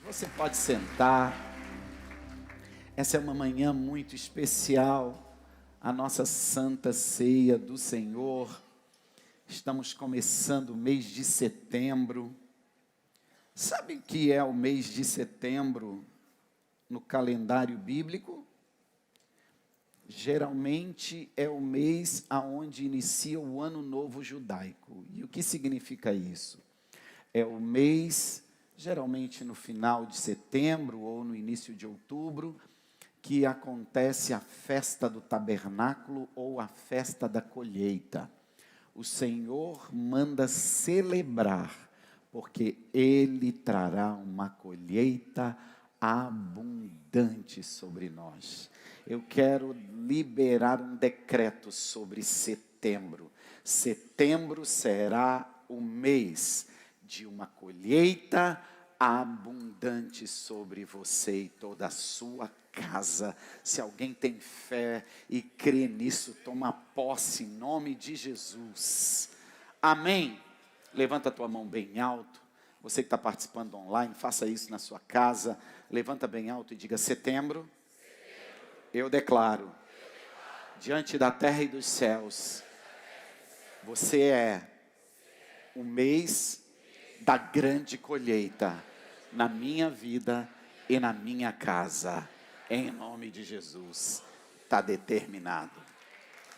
Você pode sentar. Essa é uma manhã muito especial, a nossa Santa Ceia do Senhor. Estamos começando o mês de setembro. Sabe o que é o mês de setembro no calendário bíblico? Geralmente é o mês aonde inicia o ano novo judaico. E o que significa isso? É o mês, geralmente no final de setembro ou no início de outubro, que acontece a festa do tabernáculo ou a festa da colheita. O Senhor manda celebrar, porque Ele trará uma colheita abundante sobre nós. Eu quero liberar um decreto sobre setembro. Setembro será o mês de uma colheita abundante sobre você e toda a sua casa. Se alguém tem fé e crê nisso, toma posse em nome de Jesus. Amém? Levanta a tua mão bem alto. Você que está participando online, faça isso na sua casa. Levanta bem alto e diga: setembro, eu declaro, diante da terra e dos céus, você é o mês da grande colheita na minha vida e na minha casa. Em nome de Jesus, está determinado.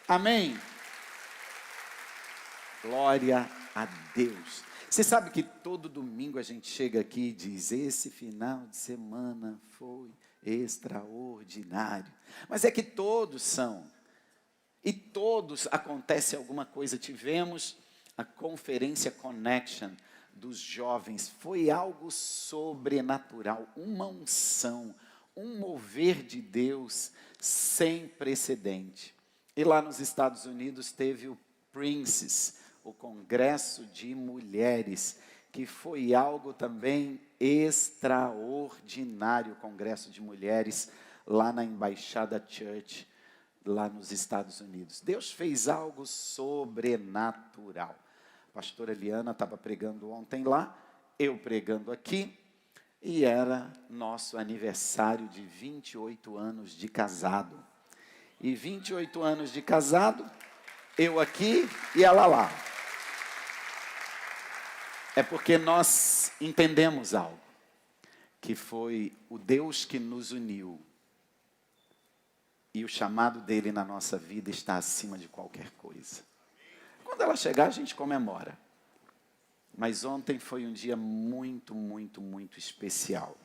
Amém? Glória a Deus. Você sabe que todo domingo a gente chega aqui e diz: esse final de semana foi extraordinário. Mas é que todos são. E todos acontece alguma coisa. Tivemos a conferência Connection dos jovens. Foi algo sobrenatural, uma unção, um mover de Deus sem precedente. E lá nos Estados Unidos teve o Princes, o Congresso de Mulheres, que foi algo também extraordinário, o Congresso de Mulheres lá na Embaixada Church, lá nos Estados Unidos. Deus fez algo sobrenatural. A pastora Eliana estava pregando ontem lá, eu pregando aqui, e era nosso aniversário de 28 anos de casado. E 28 anos de casado, eu aqui e ela lá. É porque nós entendemos algo, que foi o Deus que nos uniu. E o chamado dele na nossa vida está acima de qualquer coisa. Quando ela chegar, a gente comemora. Mas ontem foi um dia muito, muito, muito especial.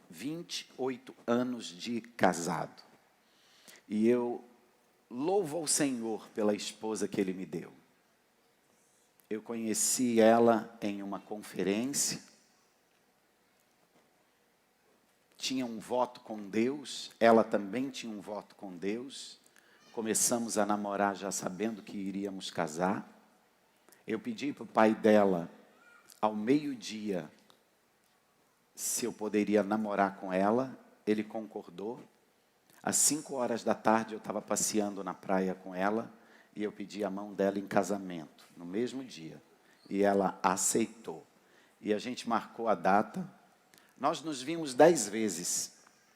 28 anos de casado. E eu louvo ao Senhor pela esposa que Ele me deu. Eu conheci ela em uma conferência. Tinha um voto com Deus, ela também tinha um voto com Deus. Começamos a namorar já sabendo que iríamos casar. Eu pedi para o pai dela, ao meio-dia, se eu poderia namorar com ela. Ele concordou. Às 5 horas da tarde eu estava passeando na praia com ela e eu pedi a mão dela em casamento, no mesmo dia. E ela aceitou. E a gente marcou a data. Nós nos vimos 10 vezes.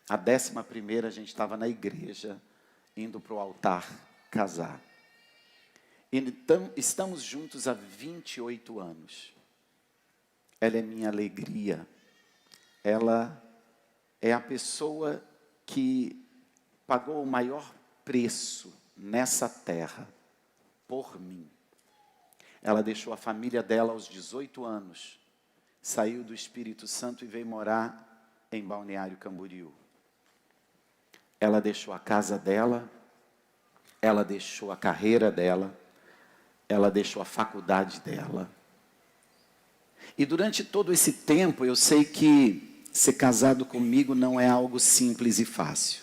A 11ª a gente estava na igreja, indo para o altar casar. Então, estamos juntos há 28 anos. Ela é minha alegria. Ela é a pessoa que pagou o maior preço nessa terra por mim. Ela deixou a família dela aos 18 anos. Saiu do Espírito Santo e veio morar em Balneário Camboriú. Ela deixou a casa dela, ela deixou a carreira dela, ela deixou a faculdade dela. E durante todo esse tempo eu sei que ser casado comigo não é algo simples e fácil.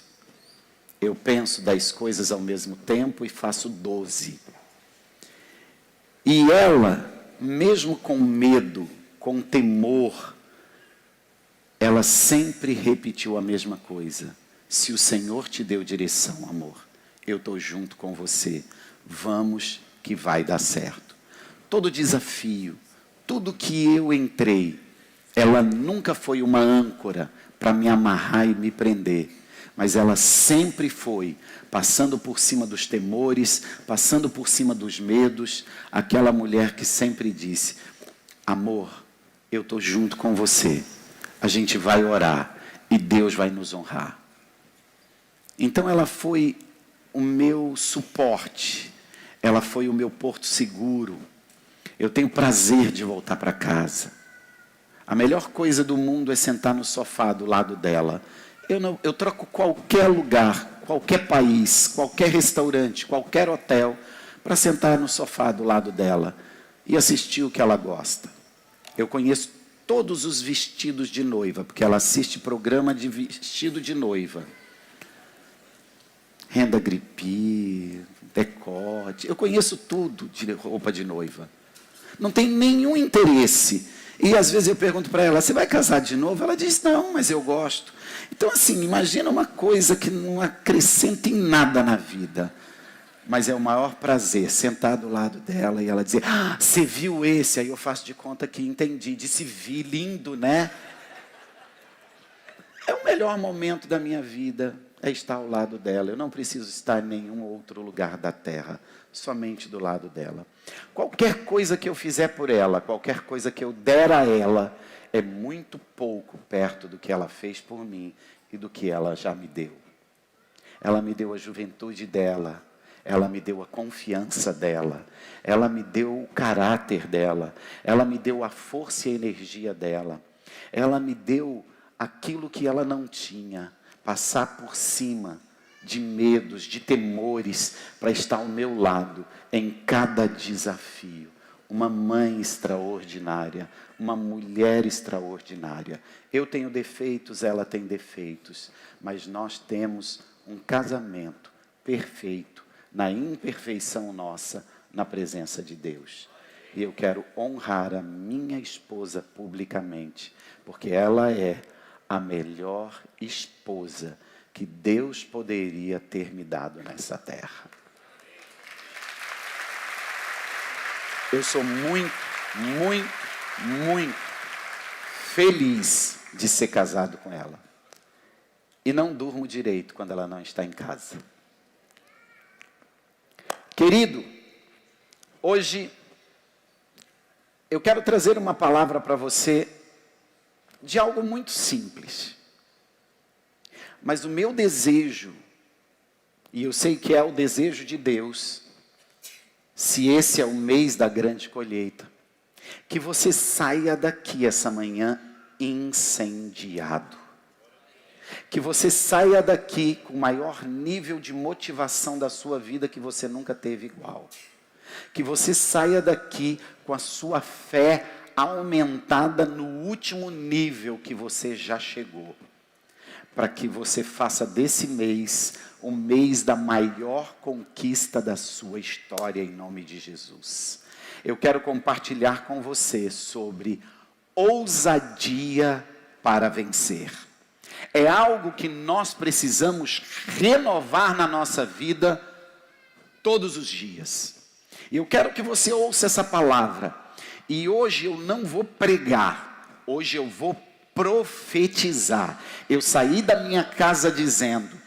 Eu penso 10 coisas ao mesmo tempo e faço 12. E ela, mesmo com medo, com temor, ela sempre repetiu a mesma coisa: se o Senhor te deu direção, amor, eu estou junto com você, vamos que vai dar certo. Todo desafio, tudo que eu entrei, Ela nunca foi uma âncora para me amarrar e me prender. Mas ela sempre foi, passando por cima dos temores, passando por cima dos medos, aquela mulher que sempre disse: amor, eu estou junto com você, a gente vai orar e Deus vai nos honrar. Então ela foi o meu suporte, ela foi o meu porto seguro. Eu tenho prazer de voltar para casa. A melhor coisa do mundo é sentar no sofá do lado dela. Eu troco qualquer lugar, qualquer país, qualquer restaurante, qualquer hotel, para sentar no sofá do lado dela e assistir o que ela gosta. Eu conheço todos os vestidos de noiva, porque ela assiste programa de vestido de noiva. Renda gripe, decote, eu conheço tudo de roupa de noiva. Não tem nenhum interesse. E às vezes eu pergunto para ela: você vai casar de novo? Ela diz: não, mas eu gosto. Então assim, imagina uma coisa que não acrescenta em nada na vida. Mas é o maior prazer sentar do lado dela e ela dizer: ah, você viu esse? Aí eu faço de conta que entendi. Disse: vi, lindo, né? É o melhor momento da minha vida, é estar ao lado dela. Eu não preciso estar em nenhum outro lugar da terra, somente do lado dela. Qualquer coisa que eu fizer por ela, qualquer coisa que eu der a ela, é muito pouco perto do que ela fez por mim e do que ela já me deu. Ela me deu a juventude dela, ela me deu a confiança dela, ela me deu o caráter dela, ela me deu a força e a energia dela, ela me deu aquilo que ela não tinha, passar por cima de medos, de temores, para estar ao meu lado em cada desafio. Uma mãe extraordinária, uma mulher extraordinária. Eu tenho defeitos, ela tem defeitos, mas nós temos um casamento perfeito, na imperfeição nossa, na presença de Deus. E eu quero honrar a minha esposa publicamente, porque ela é a melhor esposa que Deus poderia ter me dado nessa terra. Eu sou muito, muito, muito feliz de ser casado com ela. E não durmo direito quando ela não está em casa. Querido, hoje eu quero trazer uma palavra para você de algo muito simples. Mas o meu desejo, e eu sei que é o desejo de Deus, se esse é o mês da grande colheita, que você saia daqui essa manhã incendiado. Que você saia daqui com o maior nível de motivação da sua vida que você nunca teve igual. Que você saia daqui com a sua fé aumentada no último nível que você já chegou. Para que você faça desse mês o mês da maior conquista da sua história, em nome de Jesus. Eu quero compartilhar com você sobre ousadia para vencer. É algo que nós precisamos renovar na nossa vida todos os dias. E eu quero que você ouça essa palavra. E hoje eu não vou pregar, hoje eu vou profetizar. Eu saí da minha casa dizendo: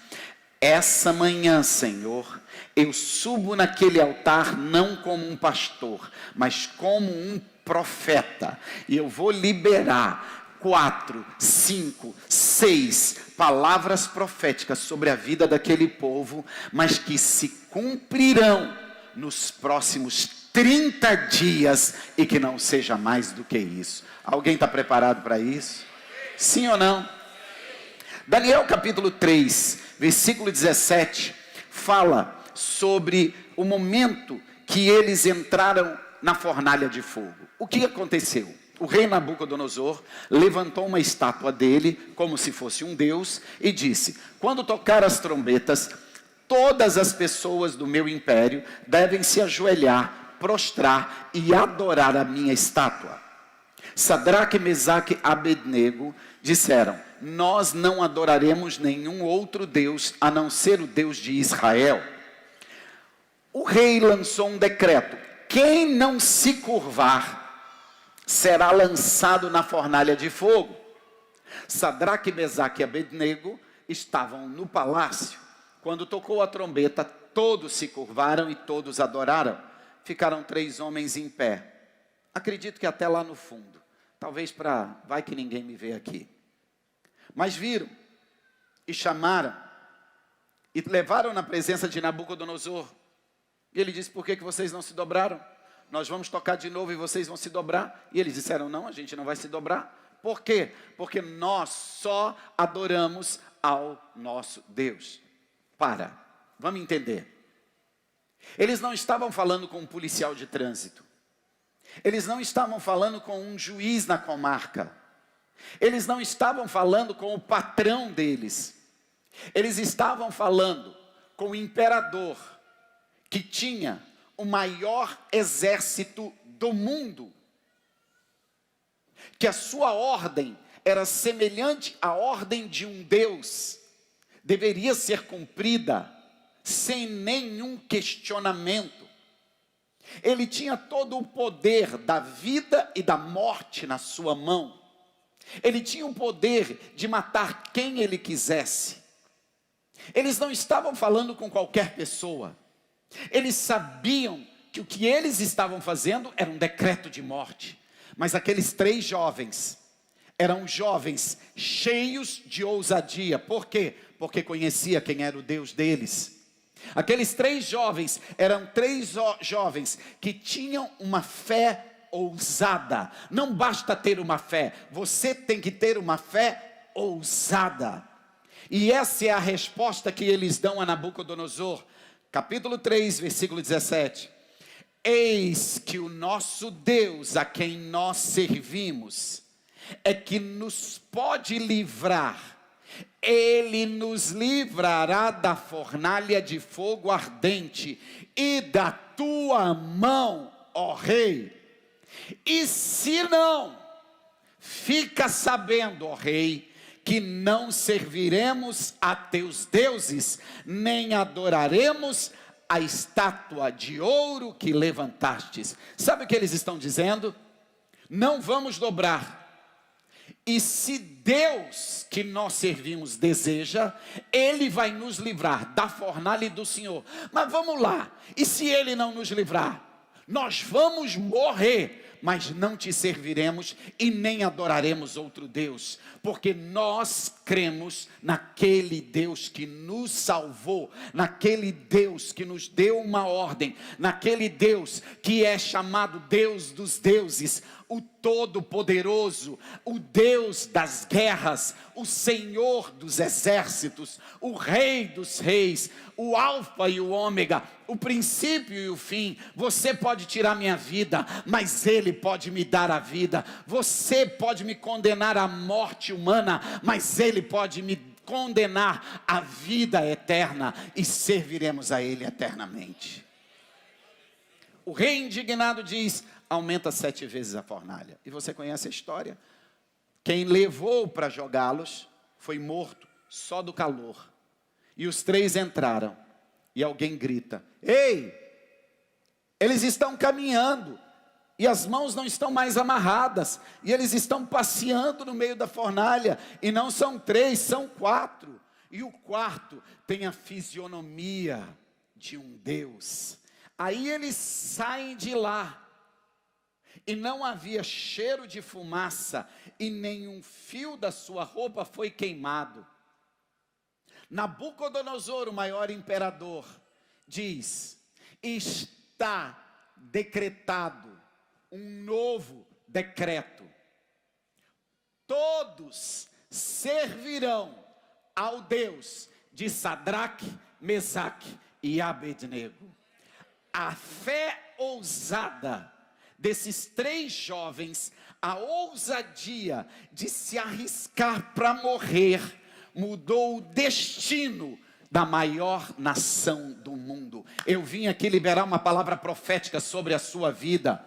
essa manhã, Senhor, eu subo naquele altar não como um pastor, mas como um profeta. E eu vou liberar 4, 5, 6 palavras proféticas sobre a vida daquele povo, mas que se cumprirão nos próximos 30 dias e que não seja mais do que isso. Alguém está preparado para isso? Sim ou não? Daniel capítulo 3, versículo 17, fala sobre o momento que eles entraram na fornalha de fogo. O que aconteceu? O rei Nabucodonosor levantou uma estátua dele, como se fosse um deus, e disse: quando tocar as trombetas, todas as pessoas do meu império devem se ajoelhar, prostrar e adorar a minha estátua. Sadraque, Mesaque e Abednego disseram: nós não adoraremos nenhum outro Deus a não ser o Deus de Israel. O rei lançou um decreto: quem não se curvar será lançado na fornalha de fogo. Sadraque, Mesaque e Abednego estavam no palácio. Quando tocou a trombeta, todos se curvaram e todos adoraram. Ficaram 3 homens em pé. Acredito que até lá no fundo. Talvez vai que ninguém me vê aqui. Mas viram e chamaram e levaram na presença de Nabucodonosor. E ele disse: por que vocês não se dobraram? Nós vamos tocar de novo e vocês vão se dobrar. E eles disseram: não, a gente não vai se dobrar. Por quê? Porque nós só adoramos ao nosso Deus. Vamos entender. Eles não estavam falando com um policial de trânsito. Eles não estavam falando com um juiz na comarca. Eles não estavam falando com o patrão deles. Eles estavam falando com o imperador, que tinha o maior exército do mundo. Que a sua ordem era semelhante à ordem de um Deus. Deveria ser cumprida sem nenhum questionamento. Ele tinha todo o poder da vida e da morte na sua mão. Ele tinha o poder de matar quem ele quisesse. Eles não estavam falando com qualquer pessoa. Eles sabiam que o que eles estavam fazendo era um decreto de morte. Mas aqueles 3 jovens eram jovens cheios de ousadia. Por quê? Porque conhecia quem era o Deus deles. Aqueles 3 jovens eram 3 jovens que tinham uma fé ousada. Não basta ter uma fé, você tem que ter uma fé ousada. E essa é a resposta que eles dão a Nabucodonosor. Capítulo 3, versículo 17. Eis que o nosso Deus, a quem nós servimos, é que nos pode livrar. Ele nos livrará da fornalha de fogo ardente e da tua mão, ó rei. E se não, fica sabendo, ó rei, que não serviremos a teus deuses, nem adoraremos a estátua de ouro que levantastes. Sabe o que eles estão dizendo? Não vamos dobrar. E se Deus que nós servimos deseja, Ele vai nos livrar da fornalha do Senhor. Mas vamos lá, e se Ele não nos livrar? Nós vamos morrer, mas não te serviremos e nem adoraremos outro Deus, porque nós cremos naquele Deus que nos salvou, naquele Deus que nos deu uma ordem, naquele Deus que é chamado Deus dos deuses, o Todo-Poderoso, o Deus das guerras, o Senhor dos exércitos, o Rei dos reis, o Alfa e o Ômega, o princípio e o fim. Você pode tirar minha vida, mas Ele pode me dar a vida. Você pode me condenar à morte humana, mas Ele pode me condenar à vida eterna, e serviremos a Ele eternamente. O rei indignado diz: aumenta 7 vezes a fornalha. E você conhece a história. Quem levou para jogá-los foi morto só do calor. E os 3 entraram. E alguém grita: ei, eles estão caminhando. E as mãos não estão mais amarradas. E eles estão passeando no meio da fornalha. E não são 3, são 4. E o 4 tem a fisionomia de um Deus. Aí eles saem de lá. E não havia cheiro de fumaça, e nenhum fio da sua roupa foi queimado. Nabucodonosor, o maior imperador, diz: está decretado um novo decreto. Todos servirão ao Deus de Sadraque, Mesaque e Abednego. A fé ousada desses 3 jovens, a ousadia de se arriscar para morrer, mudou o destino da maior nação do mundo. Eu vim aqui liberar uma palavra profética sobre a sua vida.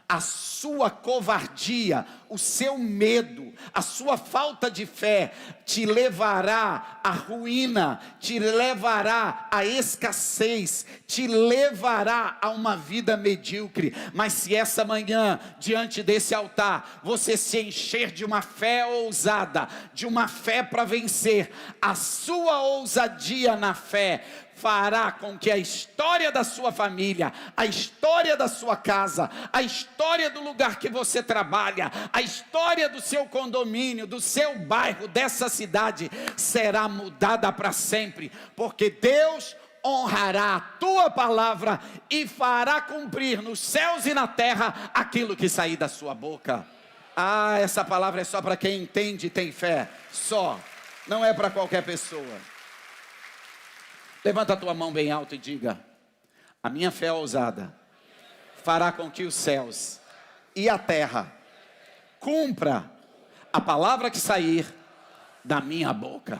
a sua covardia, o seu medo, a sua falta de fé te levará à ruína, te levará à escassez, te levará a uma vida medíocre. Mas se essa manhã, diante desse altar, você se encher de uma fé ousada, de uma fé para vencer, a sua ousadia na fé fará com que a história da sua família, a história da sua casa, a história do lugar que você trabalha, a história do seu condomínio, do seu bairro, dessa cidade, será mudada para sempre, porque Deus honrará a tua palavra e fará cumprir nos céus e na terra aquilo que sair da sua boca. Ah, essa palavra é só para quem entende e tem fé, só, não é para qualquer pessoa. Levanta a tua mão bem alto e diga: a minha fé ousada fará com que os céus e a terra cumpra a palavra que sair da minha boca.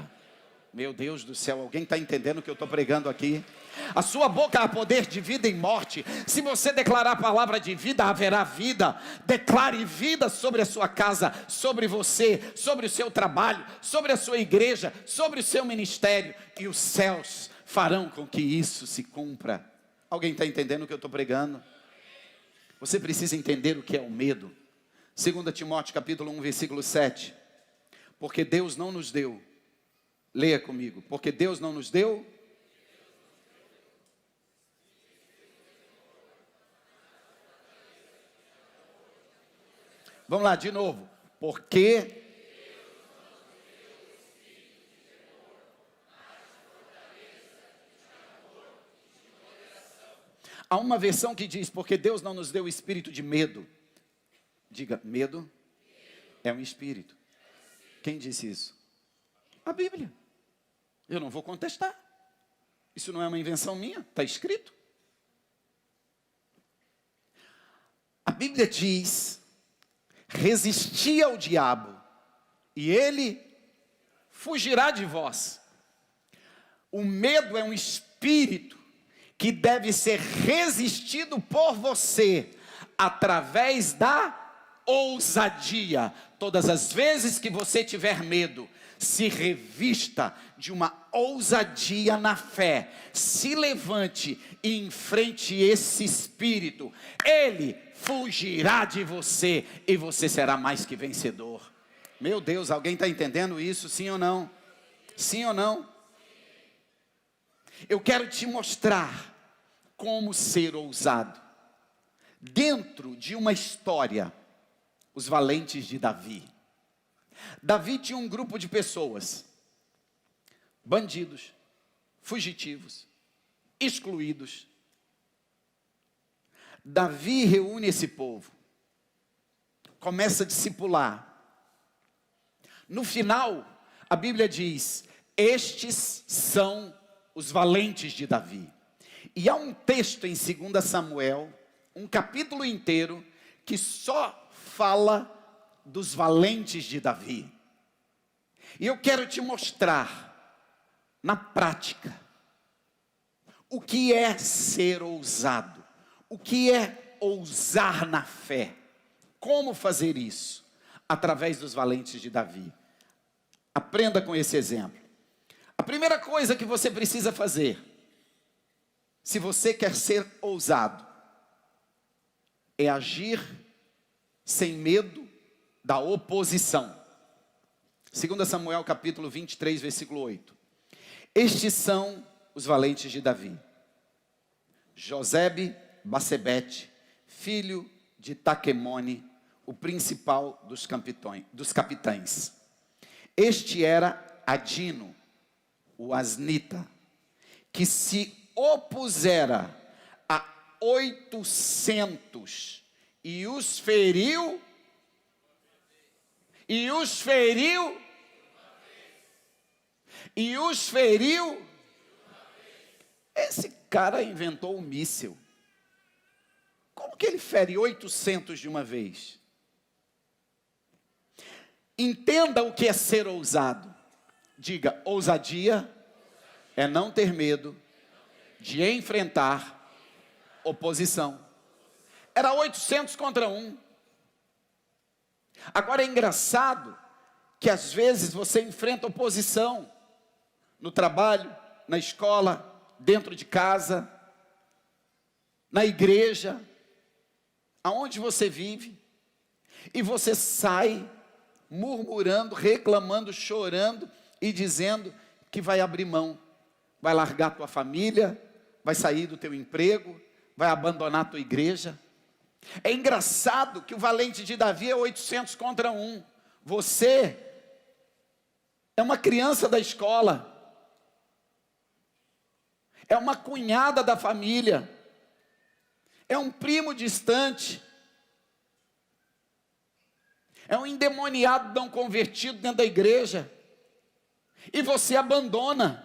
Meu Deus do céu, alguém está entendendo o que eu estou pregando aqui? A sua boca há poder de vida e morte. Se você declarar a palavra de vida, haverá vida. Declare vida sobre a sua casa, sobre você, sobre o seu trabalho, sobre a sua igreja, sobre o seu ministério, e os céus farão com que isso se cumpra. Alguém está entendendo o que eu estou pregando? Você precisa entender o que é o medo. 2 Timóteo capítulo 1, versículo 7. Porque Deus não nos deu, leia comigo, porque Deus não nos deu vamos lá, de novo. Porque há uma versão que diz, porque Deus não nos deu o espírito de medo. Diga, medo é um espírito. Quem disse isso? A Bíblia. Eu não vou contestar. Isso não é uma invenção minha, está escrito. A Bíblia diz, resisti ao diabo, e ele fugirá de vós. O medo é um espírito que deve ser resistido por você, através da ousadia. Todas as vezes que você tiver medo, se revista de uma ousadia na fé, se levante e enfrente esse espírito, ele fugirá de você, e você será mais que vencedor. Meu Deus, alguém está entendendo isso, sim ou não? Sim ou não? Eu quero te mostrar como ser ousado, dentro de uma história, os valentes de Davi. Davi tinha um grupo de pessoas, bandidos, fugitivos, excluídos. Davi reúne esse povo, começa a discipular. No final, a Bíblia diz, estes são os valentes de Davi. E há um texto em 2 Samuel, um capítulo inteiro, que só fala dos valentes de Davi. E eu quero te mostrar, na prática, o que é ser ousado, o que é ousar na fé, como fazer isso, através dos valentes de Davi. Aprenda com esse exemplo. A primeira coisa que você precisa fazer, se você quer ser ousado, é agir sem medo da oposição. 2 Samuel capítulo 23, versículo 8. Estes são os valentes de Davi: Josebe Basebete, filho de Taquemone, o principal dos capitães. Este era Adino, o asnita, que se opusera a 800 e os feriu. Esse cara inventou um míssil. Como que ele fere 800 de uma vez? Entenda o que é ser ousado. Diga, ousadia é não ter medo de enfrentar oposição. Era 800 contra 1. Agora é engraçado que às vezes você enfrenta oposição no trabalho, na escola, dentro de casa, na igreja, aonde você vive, e você sai murmurando, reclamando, chorando e dizendo que vai abrir mão, vai largar tua família, vai sair do teu emprego, vai abandonar a tua igreja. É engraçado que o valente de Davi é 800 contra 1. Você é uma criança da escola, é uma cunhada da família, é um primo distante, é um endemoniado não convertido dentro da igreja, e você abandona.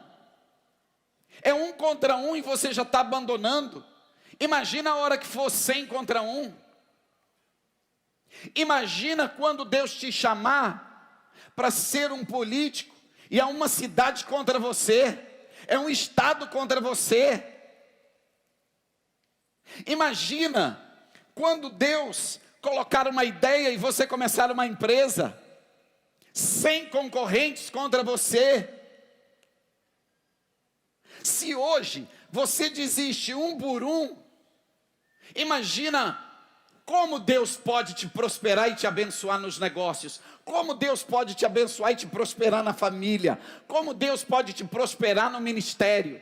É 1 contra 1 e você já está abandonando. Imagina a hora que for 100 contra 1. Imagina quando Deus te chamar para ser um político e há uma cidade contra você, é um estado contra você. Imagina quando Deus colocar uma ideia e você começar uma empresa, 100 concorrentes contra você. Se hoje você desiste 1 por 1, imagina como Deus pode te prosperar e te abençoar nos negócios, como Deus pode te abençoar e te prosperar na família, como Deus pode te prosperar no ministério.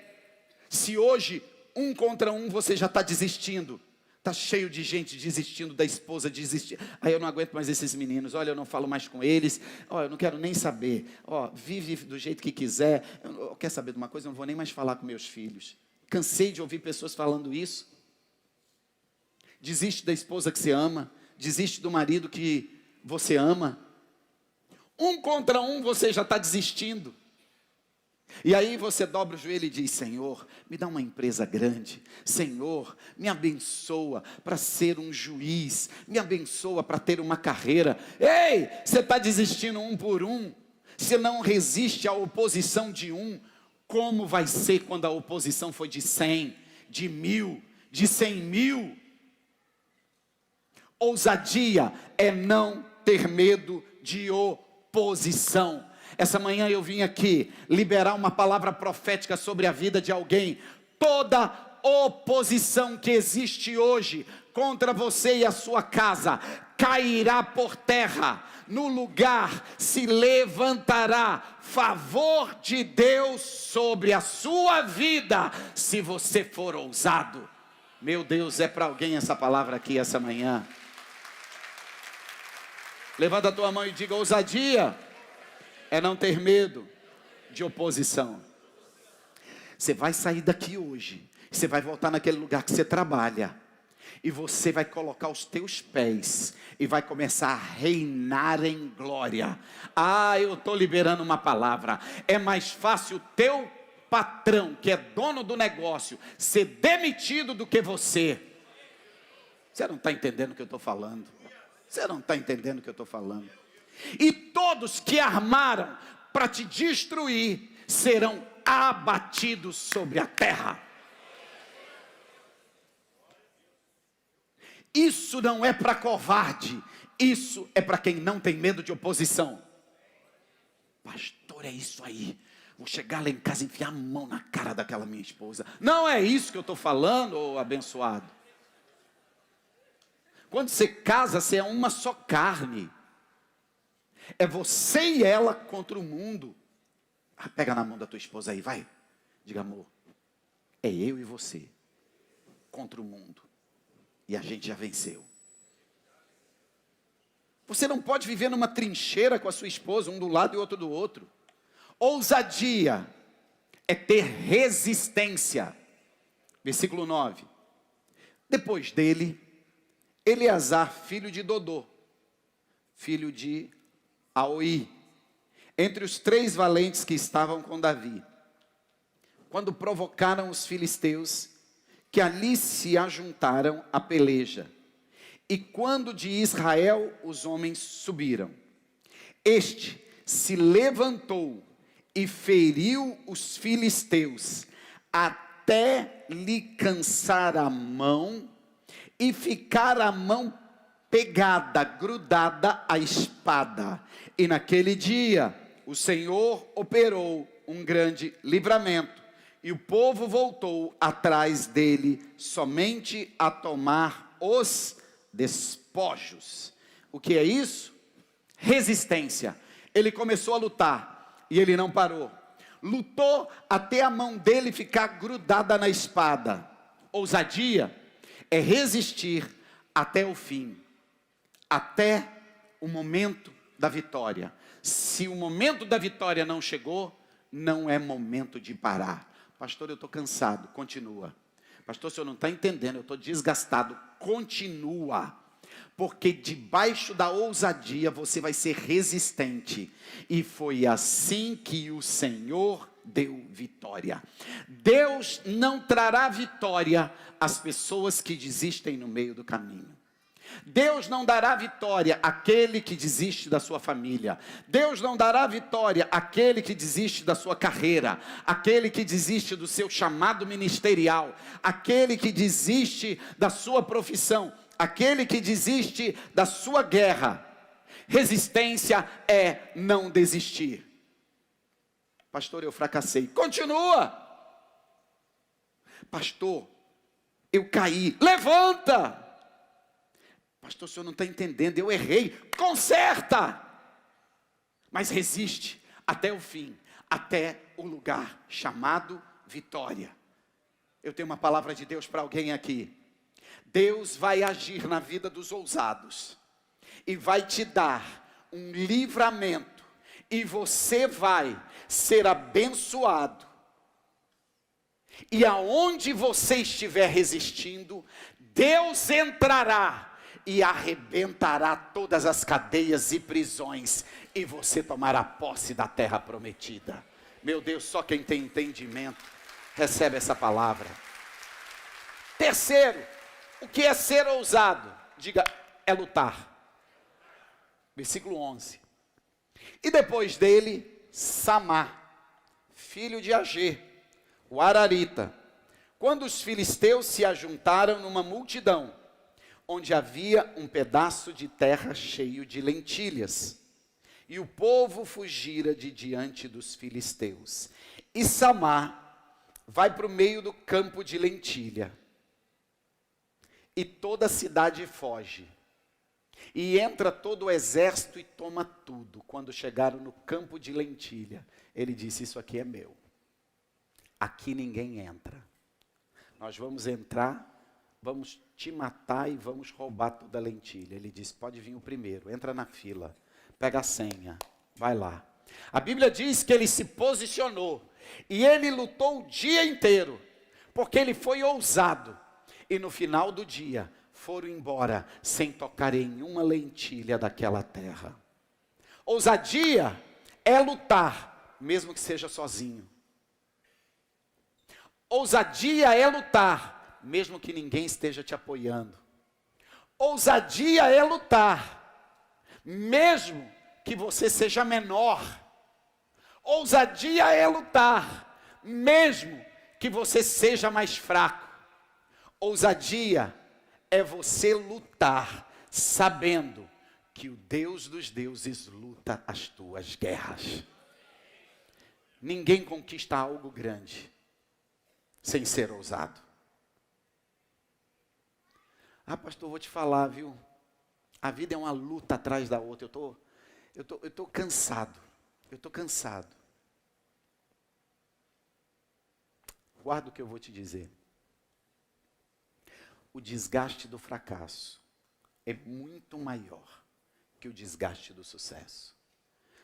Se hoje 1 contra 1 você já está desistindo, está cheio de gente desistindo da esposa, desistindo. Aí eu não aguento mais esses meninos, olha, eu não falo mais com eles, eu não quero nem saber, vive do jeito que quiser, quer saber de uma coisa, eu não vou nem mais falar com meus filhos. Cansei de ouvir pessoas falando isso. Desiste da esposa que você ama, desiste do marido que você ama. 1 contra 1 você já está desistindo. E aí você dobra o joelho e diz: Senhor, me dá uma empresa grande. Senhor, me abençoa para ser um juiz. Me abençoa para ter uma carreira. Ei, você está desistindo 1 por 1. Você não resiste à oposição de 1. Como vai ser quando a oposição foi de 100, de 1000, de 100.000? Ousadia é não ter medo de oposição. Essa manhã eu vim aqui liberar uma palavra profética sobre a vida de alguém. Toda oposição que existe hoje contra você e a sua casa cairá por terra. No lugar se levantará favor de Deus sobre a sua vida, se você for ousado. Meu Deus, é para alguém essa palavra aqui essa manhã. Levanta a tua mão e diga: ousadia é não ter medo de oposição. Você vai sair daqui hoje, você vai voltar naquele lugar que você trabalha, e você vai colocar os teus pés, e vai começar a reinar em glória. Eu estou liberando uma palavra. É mais fácil o teu patrão, que é dono do negócio, ser demitido do que você. Você não está entendendo o que eu estou falando. Você não está entendendo o que eu estou falando. E todos que armaram para te destruir serão abatidos sobre a terra. Isso não é para covarde, isso é para quem não tem medo de oposição. Pastor, é isso aí. Vou chegar lá em casa e enfiar a mão na cara daquela minha esposa. Não é isso que eu estou falando, ô abençoado. Quando você casa, você é uma só carne. É você e ela contra o mundo. Pega na mão da tua esposa aí, vai. Diga: amor, é eu e você contra o mundo. E a gente já venceu. Você não pode viver numa trincheira com a sua esposa, um do lado e outro do outro. Ousadia é ter resistência. Versículo 9. Depois dele, Eleazar, filho de Dodô, filho de Aoi, entre os 3 valentes que estavam com Davi, quando provocaram os filisteus, que ali se ajuntaram à peleja, e quando de Israel os homens subiram, este se levantou e feriu os filisteus, até lhe cansar a mão, e ficar a mão pegada, grudada à espada. E naquele dia o Senhor operou um grande livramento, e o povo voltou atrás dele somente a tomar os despojos. O que é isso? Resistência. Ele começou a lutar e ele não parou. Lutou até a mão dele ficar grudada na espada. Ousadia é resistir até o fim, até o momento da vitória. Se o momento da vitória não chegou, não é momento de parar. Pastor, eu estou cansado. Continua. Pastor, o senhor não está entendendo, eu estou desgastado. Continua. Porque debaixo da ousadia você vai ser resistente. E foi assim que o Senhor deu vitória. Deus não trará vitória às pessoas que desistem no meio do caminho. Deus não dará vitória àquele que desiste da sua família. Deus não dará vitória àquele que desiste da sua carreira, aquele que desiste do seu chamado ministerial, aquele que desiste da sua profissão, aquele que desiste da sua guerra. Resistência é não desistir. Pastor, eu fracassei. Continua. Pastor, eu caí. Levanta. Pastor, o senhor não está entendendo, eu errei. Conserta. Mas resiste até o fim, até o lugar chamado vitória. Eu tenho uma palavra de Deus para alguém aqui. Deus vai agir na vida dos ousados e vai te dar um livramento, e você vai ser abençoado. E aonde você estiver resistindo, Deus entrará e arrebentará todas as cadeias e prisões, e você tomará posse da terra prometida. Meu Deus, só quem tem entendimento recebe essa palavra. Terceiro, o que é ser ousado? Diga, é lutar. Versículo 11. E depois dele, Samá, filho de Agê, o Ararita. Quando os filisteus se ajuntaram numa multidão, onde havia um pedaço de terra cheio de lentilhas, e o povo fugira de diante dos filisteus. E Samá vai para o meio do campo de lentilha, e toda a cidade foge, e entra todo o exército e toma tudo. Quando chegaram no campo de lentilha, ele disse, isso aqui é meu, aqui ninguém entra, nós vamos entrar, vamos te matar e vamos roubar toda a lentilha. Ele disse, pode vir o primeiro, entra na fila, pega a senha, vai lá. A Bíblia diz que ele se posicionou, e ele lutou o dia inteiro, porque ele foi ousado, e no final do dia, foram embora, sem tocar em uma lentilha daquela terra. Ousadia é lutar, mesmo que seja sozinho. Ousadia é lutar, mesmo que ninguém esteja te apoiando. Ousadia é lutar, mesmo que você seja menor. Ousadia é lutar, mesmo que você seja mais fraco. Ousadia é você lutar, sabendo que o Deus dos deuses luta as tuas guerras. Ninguém conquista algo grande sem ser ousado. Ah, pastor, vou te falar, viu? A vida é uma luta atrás da outra. Eu tô cansado. Eu estou cansado. Guarda o que eu vou te dizer. O desgaste do fracasso é muito maior que o desgaste do sucesso.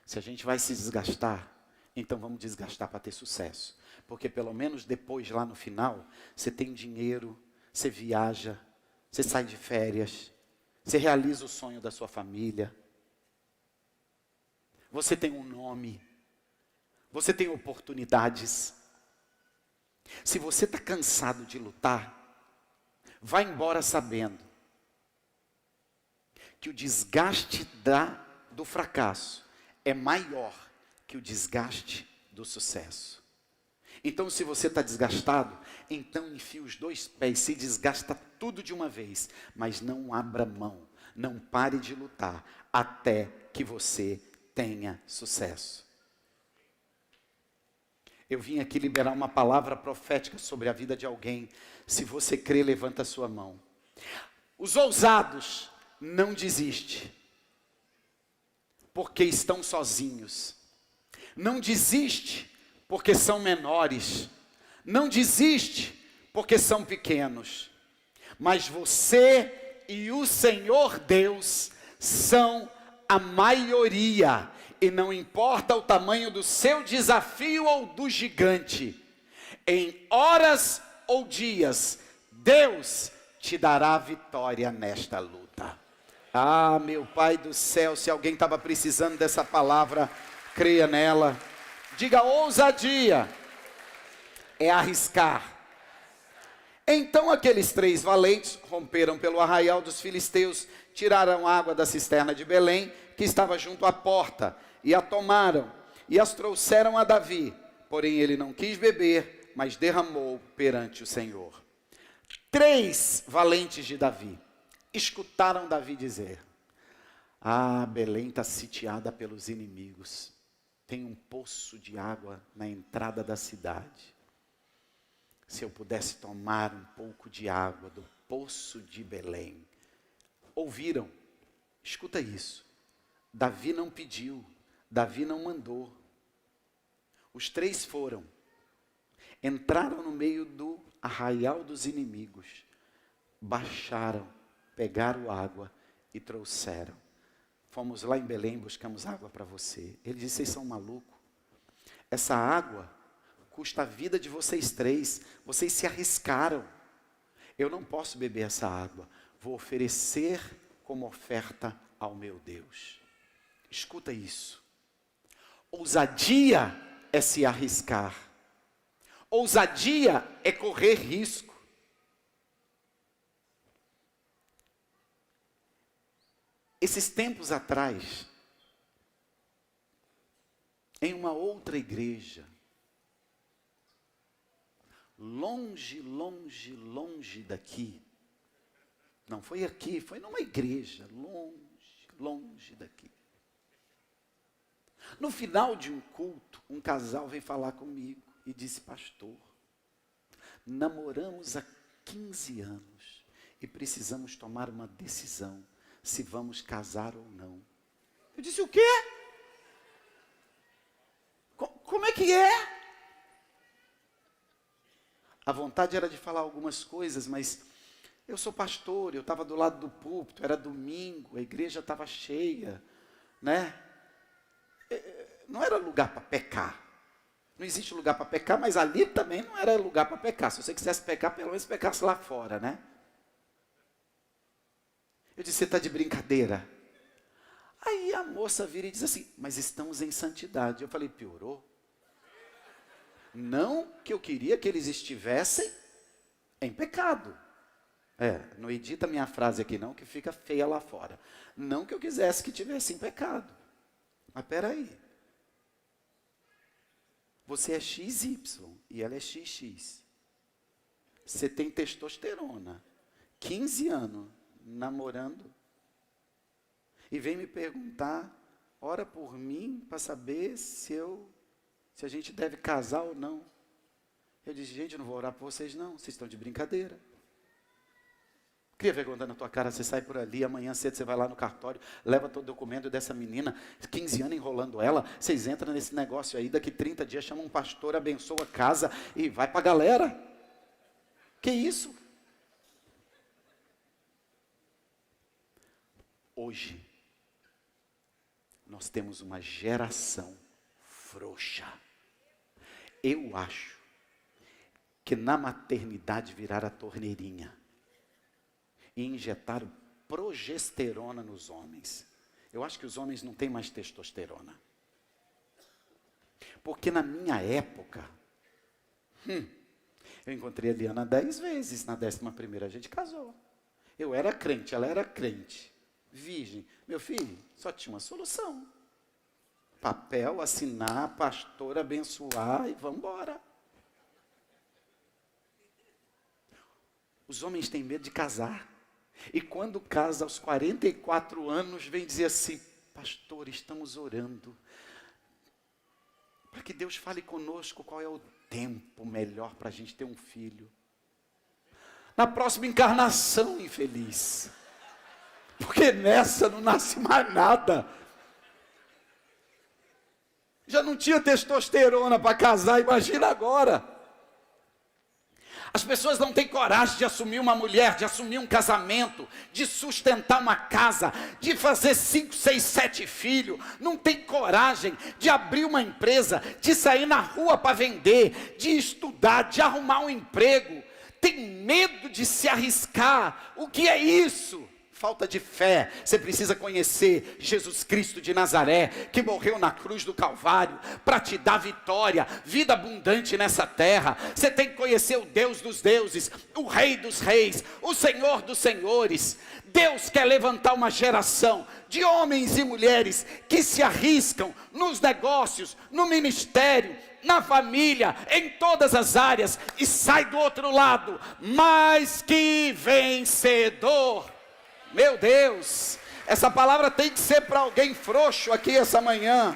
Se a gente vai se desgastar, então vamos desgastar para ter sucesso. Porque pelo menos depois, lá no final, você tem dinheiro, você viaja, você sai de férias, você realiza o sonho da sua família, você tem um nome, você tem oportunidades. Se você está cansado de lutar, vá embora sabendo que o desgaste do fracasso é maior que o desgaste do sucesso. Então, se você está desgastado, então enfia os dois pés, se desgasta tudo de uma vez, mas não abra mão, não pare de lutar até que você tenha sucesso. Eu vim aqui liberar uma palavra profética sobre a vida de alguém. Se você crê, levanta a sua mão. Os ousados não desistem, porque estão sozinhos. Não desiste porque são menores. Não desiste porque são pequenos. Mas você e o Senhor Deus são a maioria. E não importa o tamanho do seu desafio ou do gigante. Em horas ou dias, Deus te dará vitória nesta luta. Ah, meu Pai do céu, se alguém estava precisando dessa palavra, creia nela. Diga: ousadia é arriscar. Então aqueles 3 valentes romperam pelo arraial dos filisteus, tiraram água da cisterna de Belém, que estava junto à porta, e a tomaram, e as trouxeram a Davi. Porém ele não quis beber, mas derramou perante o Senhor. 3 valentes de Davi escutaram Davi dizer: ah, Belém está sitiada pelos inimigos. Tem um poço de água na entrada da cidade. Se eu pudesse tomar um pouco de água do poço de Belém. Ouviram? Escuta isso. Davi não pediu, Davi não mandou. Os 3 foram. Entraram no meio do arraial dos inimigos. Baixaram, pegaram água e trouxeram. Fomos lá em Belém, buscamos água para você. Ele disse: vocês são malucos? Essa água custa a vida de vocês 3. Vocês se arriscaram. Eu não posso beber essa água. Vou oferecer como oferta ao meu Deus. Escuta isso. Ousadia é se arriscar. Ousadia é correr risco. Esses tempos atrás, em uma outra igreja, longe, longe, longe daqui, não foi aqui, foi numa igreja, longe, longe daqui. No final de um culto, um casal veio falar comigo e disse: pastor, namoramos há 15 anos e precisamos tomar uma decisão se vamos casar ou não. Eu disse: o quê? Como é que é? A vontade era de falar algumas coisas, mas eu sou pastor, eu estava do lado do púlpito, era domingo, a igreja estava cheia, né? Não era lugar para pecar. Não existe lugar para pecar, mas ali também não era lugar para pecar. Se você quisesse pecar, pelo menos pecasse lá fora, né? Eu disse: você está de brincadeira? Aí a moça vira e diz assim: mas estamos em santidade. Eu falei: piorou? Não que eu queria que eles estivessem em pecado. Não edita minha frase aqui não, que fica feia lá fora. Não que eu quisesse que tivesse em pecado. Mas peraí. Você é XY e ela é XX. Você tem testosterona. 15 anos namorando. E vem me perguntar, ora por mim para saber se a gente deve casar ou não. Eu disse: gente, eu não vou orar por vocês não, vocês estão de brincadeira. Cria vergonha na tua cara, você sai por ali, amanhã cedo você vai lá no cartório, leva todo o documento dessa menina, 15 anos enrolando ela, vocês entram nesse negócio aí, daqui 30 dias chama um pastor, abençoa a casa e vai para a galera. Que isso? Hoje, nós temos uma geração frouxa. Eu acho que na maternidade viraram a torneirinha e injetaram progesterona nos homens. Eu acho que os homens não têm mais testosterona. Porque na minha época, eu encontrei a Liana 10 vezes, na 11ª a gente casou. Eu era crente, ela era crente. Virgem. Meu filho, só tinha uma solução. Papel, assinar, pastor, abençoar e vamos embora. Os homens têm medo de casar. E quando casa aos 44 anos, vem dizer assim: pastor, estamos orando para que Deus fale conosco qual é o tempo melhor para a gente ter um filho. Na próxima encarnação, infeliz. Porque nessa não nasce mais nada. Já não tinha testosterona para casar, imagina agora. As pessoas não têm coragem de assumir uma mulher, de assumir um casamento, de sustentar uma casa, de fazer 5, 6, 7 filhos. Não tem coragem de abrir uma empresa, de sair na rua para vender, de estudar, de arrumar um emprego. Tem medo de se arriscar. O que é isso? Falta de fé. Você precisa conhecer Jesus Cristo de Nazaré, que morreu na cruz do Calvário para te dar vitória, vida abundante nessa terra. Você tem que conhecer o Deus dos deuses, o Rei dos reis, o Senhor dos senhores. Deus quer levantar uma geração de homens e mulheres que se arriscam nos negócios, no ministério, na família, em todas as áreas, e sai do outro lado mais que vencedor. Meu Deus, essa palavra tem que ser para alguém frouxo aqui essa manhã.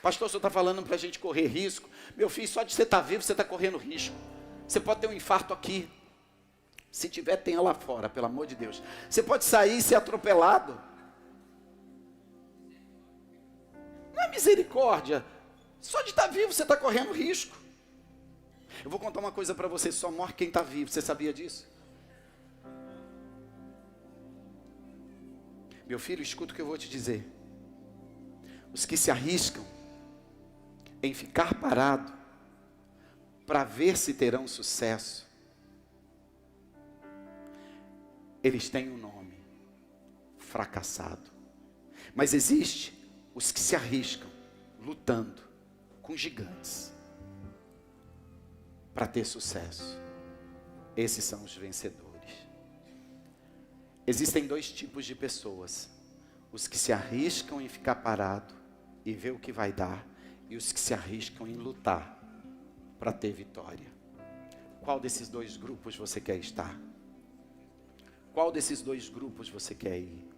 Pastor, o senhor está falando para a gente correr risco. Meu filho, só de você estar vivo, você está correndo risco. Você pode ter um infarto aqui. Se tiver, tenha lá fora, pelo amor de Deus. Você pode sair e ser atropelado. Não é misericórdia. Só de estar vivo, você está correndo risco. Eu vou contar uma coisa para você, só morre quem está vivo. Você sabia disso? Meu filho, escuta o que eu vou te dizer. Os que se arriscam em ficar parado para ver se terão sucesso, eles têm um nome: fracassado. Mas existe os que se arriscam lutando com gigantes para ter sucesso. Esses são os vencedores. Existem 2 tipos de pessoas: os que se arriscam em ficar parado e ver o que vai dar, e os que se arriscam em lutar para ter vitória. Qual desses 2 grupos você quer estar? Qual desses 2 grupos você quer ir?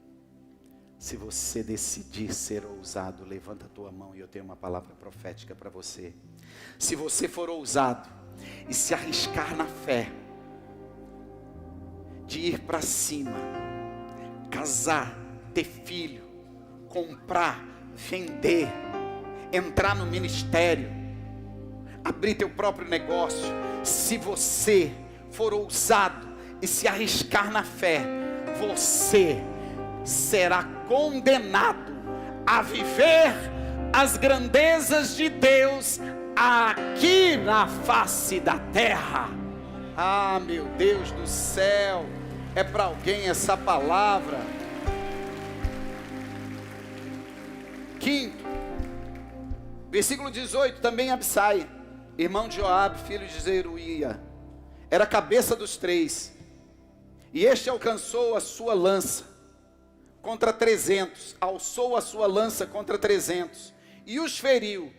Se você decidir ser ousado, levanta a tua mão e eu tenho uma palavra profética para você. Se você for ousado e se arriscar na fé, de ir para cima, casar, ter filho, comprar, vender, entrar no ministério, abrir teu próprio negócio. Se você for ousado e se arriscar na fé, você será condenado a viver as grandezas de Deus aqui na face da terra. Ah, meu Deus do céu, é para alguém essa palavra. Quinto, versículo 18, também Absai, irmão de Joabe, filho de Zeruia, era a cabeça dos 3, e este alcançou a sua lança contra 300, alçou a sua lança contra 300, e os feriu,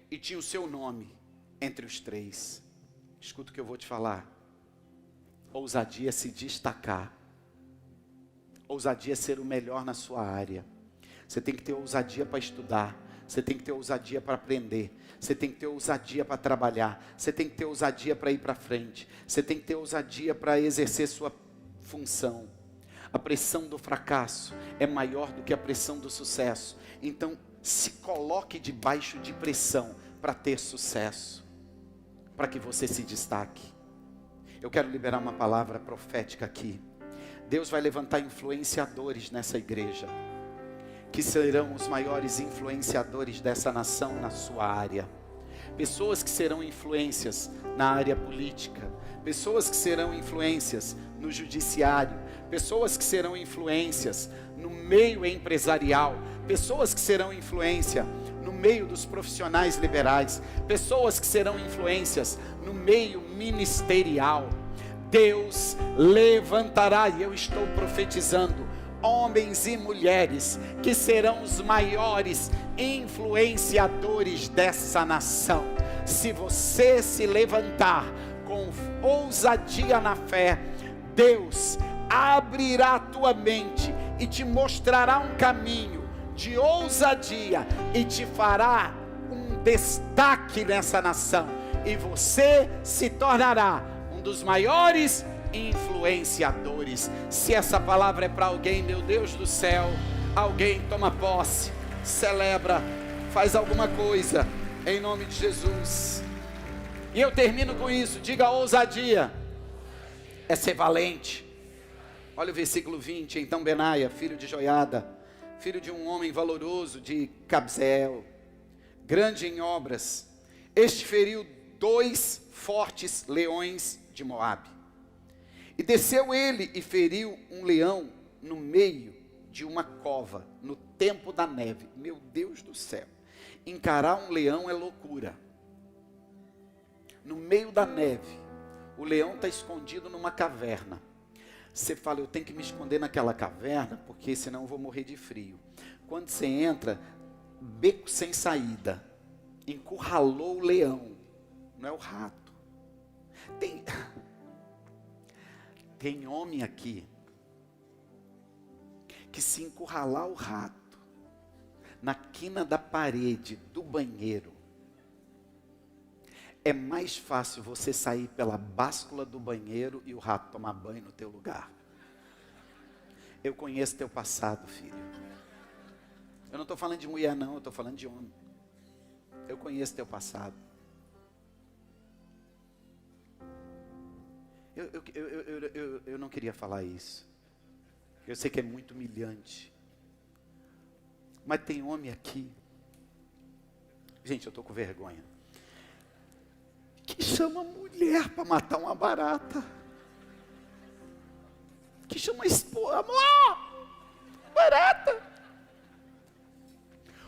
e tinha o seu nome entre os 3. Escuta o que eu vou te falar. Ousadia é se destacar. Ousadia é ser o melhor na sua área. Você tem que ter ousadia para estudar. Você tem que ter ousadia para aprender. Você tem que ter ousadia para trabalhar. Você tem que ter ousadia para ir para frente. Você tem que ter ousadia para exercer sua função. A pressão do fracasso é maior do que a pressão do sucesso. Então, se coloque debaixo de pressão para ter sucesso, para que você se destaque. Eu quero liberar uma palavra profética aqui. Deus vai levantar influenciadores nessa igreja, que serão os maiores influenciadores dessa nação na sua área. Pessoas que serão influências na área política, pessoas que serão influências no judiciário, pessoas que serão influências no meio empresarial, pessoas que serão influência no meio dos profissionais liberais, pessoas que serão influências no meio ministerial. Deus levantará, e eu estou profetizando, homens e mulheres que serão os maiores influenciadores dessa nação. Se você se levantar com ousadia na fé, Deus abrirá a tua mente e te mostrará um caminho de ousadia e te fará um destaque nessa nação, e você se tornará um dos maiores influenciadores. Se essa palavra é para alguém, meu Deus do céu, alguém toma posse, celebra, faz alguma coisa em nome de Jesus. E eu termino com isso. Diga: ousadia é ser valente. Olha o versículo 20. Então Benaia, filho de Joiada, filho de um homem valoroso de Cabzeel, grande em obras, este feriu 2 fortes leões de Moabe. E desceu ele e feriu um leão no meio de uma cova, no tempo da neve. Meu Deus do céu, encarar um leão é loucura. No meio da neve, o leão está escondido numa caverna. Você fala: eu tenho que me esconder naquela caverna, porque senão eu vou morrer de frio. Quando você entra, beco sem saída, encurralou o leão, não é o rato. Tem homem aqui que, se encurralar o rato na quina da parede do banheiro, é mais fácil você sair pela báscula do banheiro e o rato tomar banho no teu lugar. Eu conheço teu passado, filho. Eu não estou falando de mulher não, eu estou falando de homem. Eu conheço teu passado. Eu não queria falar isso. Eu sei que é muito humilhante. Mas tem homem aqui. Gente, eu estou com vergonha. Que chama mulher para matar uma barata. Que chama esposa. Amor! Barata.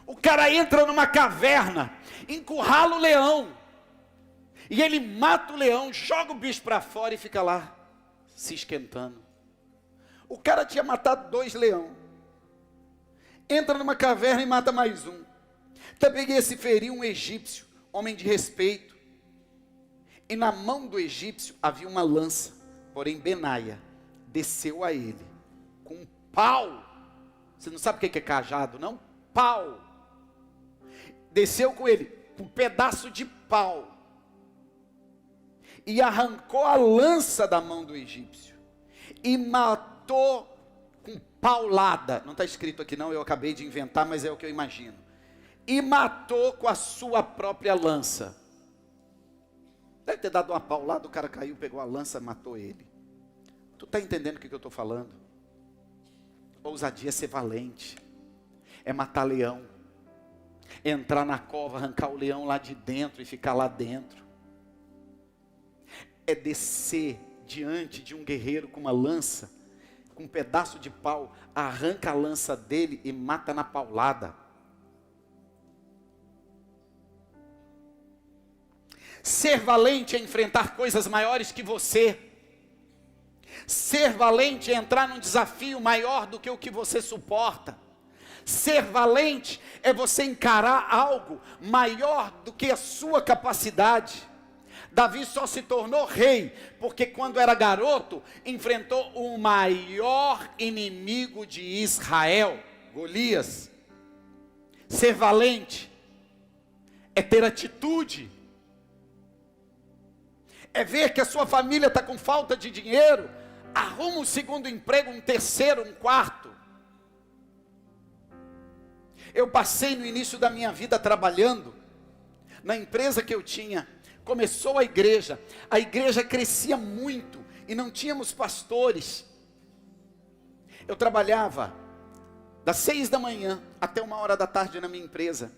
O cara entra numa caverna, encurrala o leão. E ele mata o leão, joga o bicho para fora e fica lá, se esquentando. O cara tinha matado 2 leões. Entra numa caverna e mata mais um. Também esse feriu um egípcio, homem de respeito. E na mão do egípcio havia uma lança. Porém Benaia desceu a ele com um pau. Você não sabe o que é cajado, não? Pau. Desceu com ele um pedaço de pau. E arrancou a lança da mão do egípcio. E matou com paulada. Não está escrito aqui não, eu acabei de inventar, mas é o que eu imagino. E matou com a sua própria lança. Deve ter dado uma paulada, o cara caiu, pegou a lança, matou ele. Tu está entendendo o que eu estou falando? Ousadia é ser valente. É matar leão. É entrar na cova, arrancar o leão lá de dentro e ficar lá dentro. É descer diante de um guerreiro com uma lança, com um pedaço de pau, arranca a lança dele e mata na paulada. Ser valente é enfrentar coisas maiores que você. Ser valente é entrar num desafio maior do que o que você suporta. Ser valente é você encarar algo maior do que a sua capacidade. Davi só se tornou rei porque quando era garoto enfrentou o maior inimigo de Israel, Golias. Ser valente é ter atitude. É ver que a sua família está com falta de dinheiro, arruma um segundo emprego, um terceiro, um quarto. Eu passei no início da minha vida trabalhando na empresa que eu tinha. Começou a igreja crescia muito e não tínhamos pastores. Eu trabalhava das 6 da manhã até 1h da tarde na minha empresa.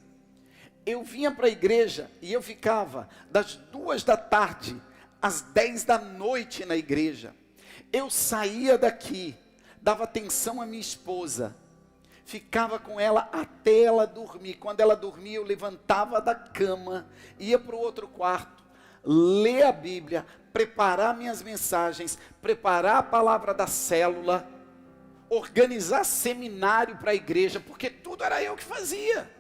Eu vinha para a igreja e eu ficava das 2 da tarde às 10 da noite na igreja. Eu saía daqui, dava atenção à minha esposa, ficava com ela até ela dormir. Quando ela dormia, eu levantava da cama, ia para o outro quarto, ler a Bíblia, preparar minhas mensagens, preparar a palavra da célula, organizar seminário para a igreja, porque tudo era eu que fazia.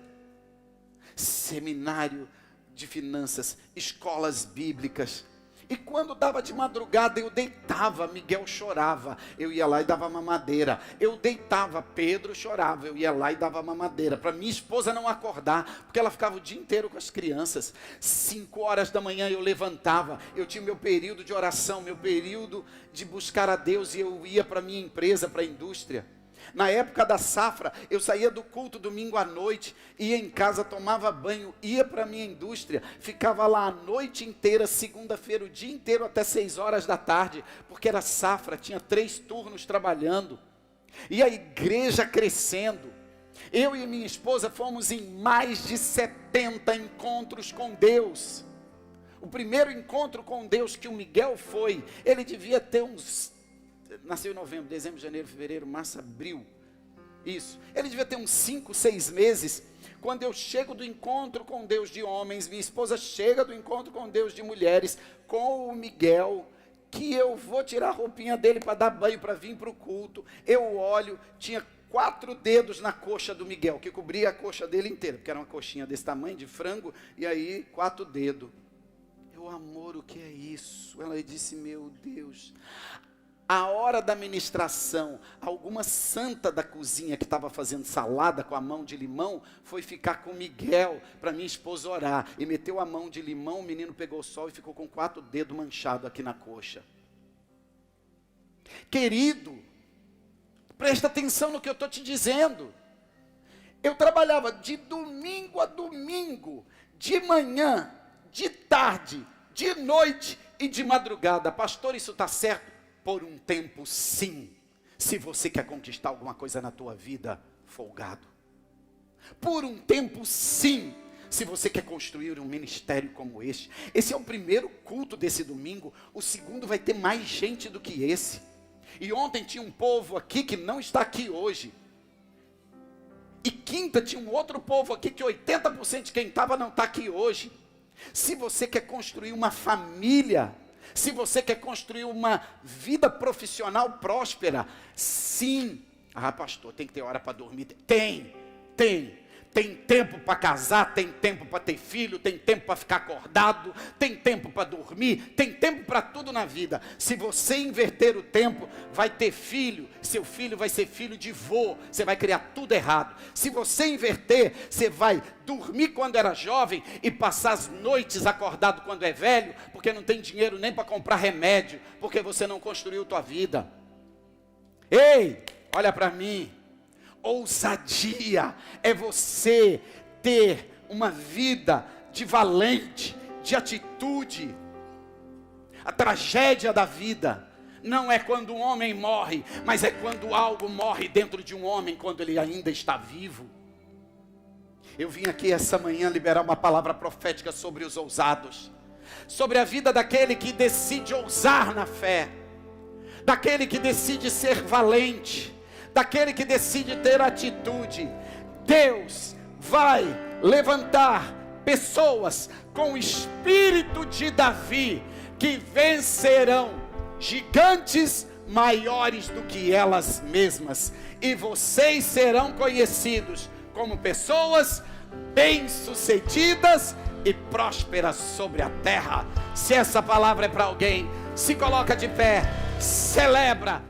Seminário de finanças, escolas bíblicas. E quando dava de madrugada, eu deitava, Miguel chorava, eu ia lá e dava mamadeira. Eu deitava, Pedro chorava, eu ia lá e dava mamadeira, para minha esposa não acordar, porque ela ficava o dia inteiro com as crianças. 5 horas da manhã eu levantava, eu tinha meu período de oração, meu período de buscar a Deus, e eu ia para minha empresa, para a indústria. Na época da safra, eu saía do culto domingo à noite, ia em casa, tomava banho, ia para a minha indústria, ficava lá a noite inteira, segunda-feira, o dia inteiro, até 6 horas da tarde, porque era safra, tinha 3 turnos trabalhando, e a igreja crescendo. Eu e minha esposa fomos em mais de 70 encontros com Deus. O primeiro encontro com Deus que o Miguel foi, ele devia ter nasceu em novembro, dezembro, janeiro, fevereiro, março, abril. Isso. Ele devia ter uns 5, 6 meses. Quando eu chego do encontro com Deus de homens, minha esposa chega do encontro com Deus de mulheres, com o Miguel, que eu vou tirar a roupinha dele para dar banho, para vir para o culto. Eu olho, tinha 4 dedos na coxa do Miguel, que cobria a coxa dele inteira, porque era uma coxinha desse tamanho, de frango, e aí 4 dedos. Eu, amor, o que é isso? Ela disse, meu Deus. A hora da ministração, alguma santa da cozinha que estava fazendo salada com a mão de limão, foi ficar com Miguel, para minha esposa orar, e meteu a mão de limão, o menino pegou sol e ficou com 4 dedos manchados aqui na coxa. Querido, presta atenção no que eu estou te dizendo. Eu trabalhava de domingo a domingo, de manhã, de tarde, de noite e de madrugada. Pastor, isso está certo? Por um tempo, sim. Se você quer conquistar alguma coisa na tua vida, folgado. Por um tempo, sim. Se você quer construir um ministério como este. Esse é o primeiro culto desse domingo. O segundo vai ter mais gente do que esse. E ontem tinha um povo aqui que não está aqui hoje. E quinta tinha um outro povo aqui que 80% de quem estava não está aqui hoje. Se você quer construir uma família, se você quer construir uma vida profissional próspera, sim. Ah, pastor, tem que ter hora para dormir. Tem. Tem tempo para casar, tem tempo para ter filho, tem tempo para ficar acordado, tem tempo para dormir, tem tempo para tudo na vida. Se você inverter o tempo, vai ter filho, seu filho vai ser filho de vô, você vai criar tudo errado. Se você inverter, você vai dormir quando era jovem e passar as noites acordado quando é velho, porque não tem dinheiro nem para comprar remédio, porque você não construiu tua vida. Ei, olha para mim. Ousadia é você ter uma vida de valente, de atitude. A tragédia da vida não é quando um homem morre, mas é quando algo morre dentro de um homem, quando ele ainda está vivo. Eu vim aqui essa manhã liberar uma palavra profética sobre os ousados, sobre a vida daquele que decide ousar na fé, daquele que decide ser valente, daquele que decide ter atitude. Deus vai levantar pessoas com o espírito de Davi, que vencerão gigantes maiores do que elas mesmas, e vocês serão conhecidos como pessoas bem-sucedidas e prósperas sobre a terra. Se essa palavra é para alguém, se coloca de pé, celebra.